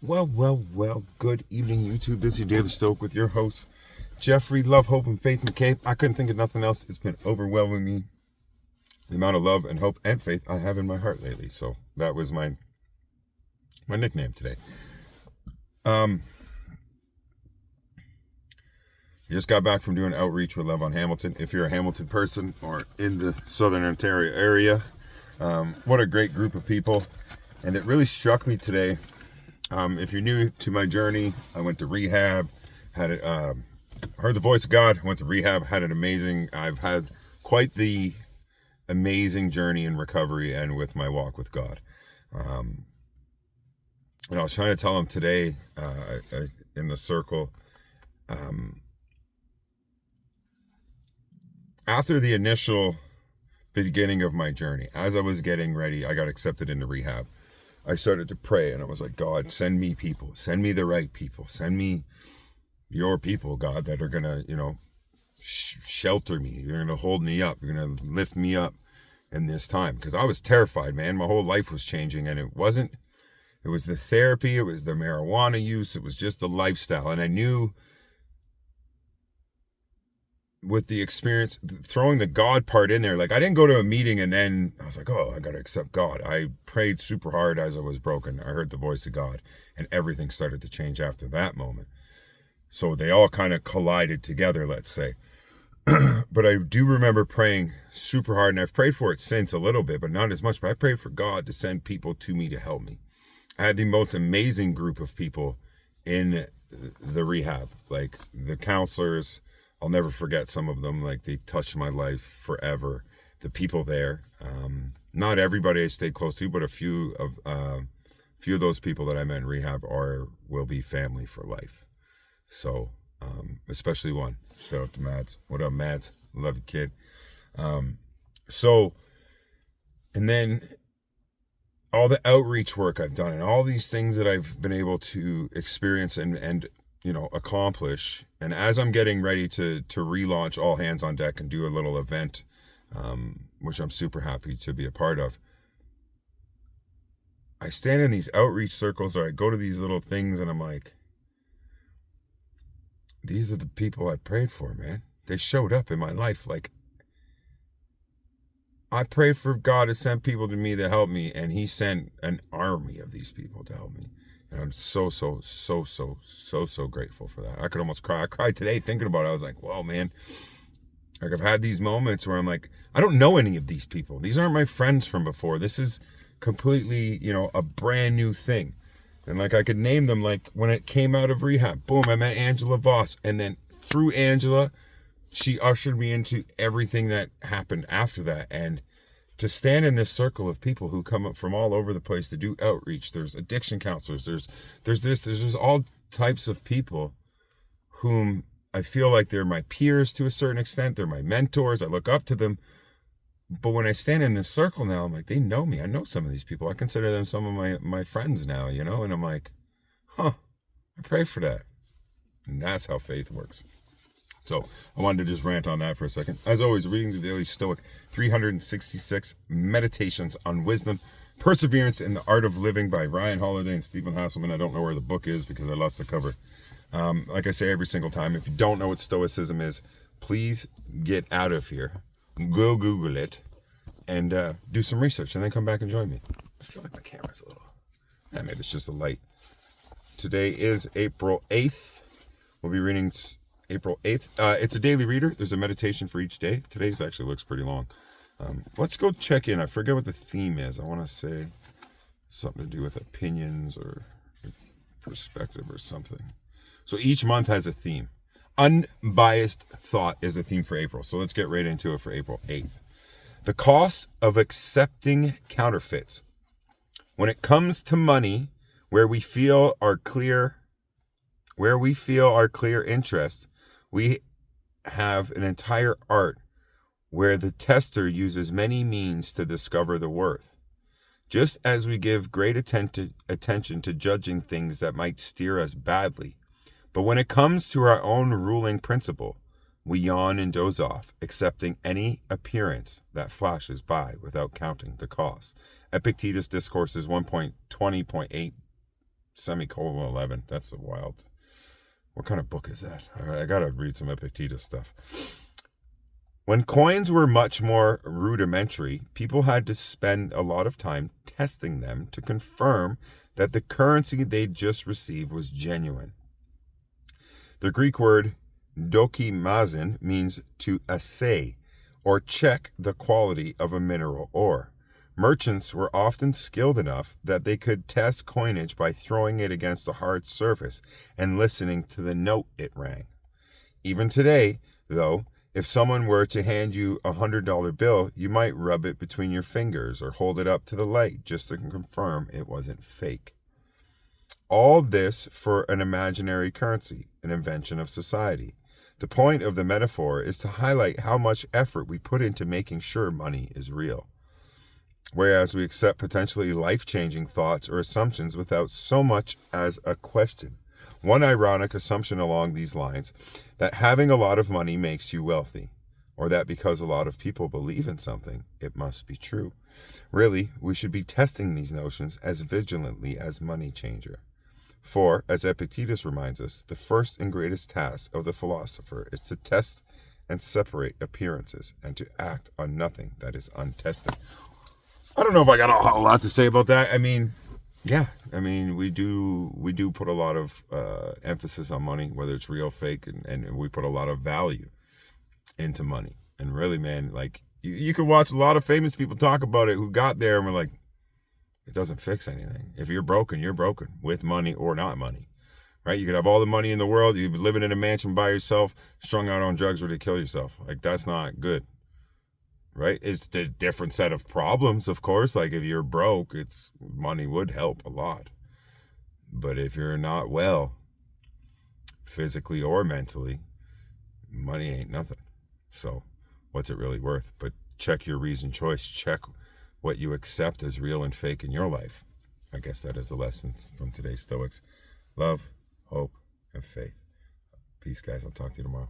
Well. Good evening, YouTube. This is your Daily Stoic with your host, Jeffrey. Love, hope, and faith, McCabe. I couldn't think of nothing else. It's been overwhelming me, the amount of love and hope and faith I have in my heart lately. So that was my nickname today. Just got back from doing outreach with Love on Hamilton. If you're a Hamilton person or in the Southern Ontario area, what a great group of people. And it really struck me today. If you're new to my journey, I went to rehab, heard the voice of God, went to rehab, I've had quite the amazing journey in recovery and with my walk with God. And I was trying to tell him today, in the circle, after the initial beginning of my journey, as I was getting ready, I got accepted into rehab. I started to pray and I was like, God, send me people, send me the right people, send me your people, God, that are going to, shelter me. You're going to hold me up. You're going to lift me up in this time. Because I was terrified, man. My whole life was changing, and it was the therapy. It was the marijuana use. It was just the lifestyle. And I knew with the experience, throwing the God part in there, like I didn't go to a meeting and then I was like, oh, I got to accept God. I prayed super hard as I was broken. I heard the voice of God and everything started to change after that moment. So they all kind of collided together, let's say. But I do remember praying super hard, and I've prayed for it since a little bit, but not as much. But I prayed for God to send people to me to help me. I had the most amazing group of people in the rehab, like the counselors. I'll never forget some of them. Like, they touched my life forever. The people there, not everybody I stayed close to, but a few of those people that I met in rehab will be family for life. So, especially one. Shout out to Mads. What up, Mads? Love you, kid. And then all the outreach work I've done and all these things that I've been able to experience and accomplish. And as I'm getting ready to relaunch All Hands on Deck and do a little event, which I'm super happy to be a part of, I stand in these outreach circles, or I go to these little things, and I'm like, these are the people I prayed for, man. They showed up in my life. Like, I prayed for God to send people to me to help me, and he sent an army of these people to help me. And I'm so grateful for that. I could almost cry. I cried today thinking about it. I was like, whoa, man. Like, I've had these moments where I'm like, I don't know any of these people. These aren't my friends from before. This is completely, a brand new thing. And like, I could name them, like when it came out of rehab, boom, I met Angela Voss. And then through Angela, she ushered me into everything that happened after that. And to stand in this circle of people who come up from all over the place to do outreach. There's addiction counselors. There's all types of people whom I feel like they're my peers to a certain extent. They're my mentors. I look up to them. But when I stand in this circle now, I'm like, they know me. I know some of these people. I consider them some of my friends now, and I'm like, I pray for that. And that's how faith works. So I wanted to just rant on that for a second. As always, reading the Daily Stoic, 366 Meditations on Wisdom, Perseverance in the Art of Living by Ryan Holiday and Stephen Hasselman. I don't know where the book is because I lost the cover. Like I say every single time, if you don't know what Stoicism is, please get out of here. Go Google it and do some research and then come back and join me. I feel like my camera's a little... maybe it's just a light. Today is April 8th. We'll be reading April 8th. It's a daily reader. There's a meditation for each day. Today's actually looks pretty long. Let's go check in. I forget what the theme is. I want to say something to do with opinions or perspective or something. So each month has a theme. Unbiased thought is the theme for April. So let's get right into it for April 8th. The cost of accepting counterfeits. When it comes to money, where we feel our clear interest, we have an entire art where the tester uses many means to discover the worth. Just as we give great attention to judging things that might steer us badly, but when it comes to our own ruling principle, we yawn and doze off, accepting any appearance that flashes by without counting the cost. Epictetus Discourses 1.20.8 semicolon 11. That's a wild. What kind of book is that? I gotta read some Epictetus stuff. When coins were much more rudimentary, people had to spend a lot of time testing them to confirm that the currency they'd just received was genuine. The Greek word dokimazin means to assay or check the quality of a mineral ore. Merchants were often skilled enough that they could test coinage by throwing it against a hard surface and listening to the note it rang. Even today, though, if someone were to hand you a $100 bill, you might rub it between your fingers or hold it up to the light just to confirm it wasn't fake. All this for an imaginary currency, an invention of society. The point of the metaphor is to highlight how much effort we put into making sure money is real. Whereas we accept potentially life-changing thoughts or assumptions without so much as a question. One ironic assumption along these lines, that having a lot of money makes you wealthy, or that because a lot of people believe in something, it must be true. Really, we should be testing these notions as vigilantly as money changer. For, as Epictetus reminds us, the first and greatest task of the philosopher is to test and separate appearances and to act on nothing that is untested. I don't know if I got a lot to say about that. I mean, yeah, we do put a lot of emphasis on money, whether it's real, fake, and we put a lot of value into money. And really, man, like you can watch a lot of famous people talk about it who got there and were like, it doesn't fix anything. If you're broken with money or not money, right? You could have all the money in the world, you'd be living in a mansion by yourself, strung out on drugs, or to kill yourself. Like, that's not good. Right? It's a different set of problems, of course. Like if you're broke, money would help a lot. But if you're not well, physically or mentally, money ain't nothing. So what's it really worth? But check your reasoned choice. Check what you accept as real and fake in your life. I guess that is the lesson from today's Stoics. Love, hope, and faith. Peace, guys. I'll talk to you tomorrow.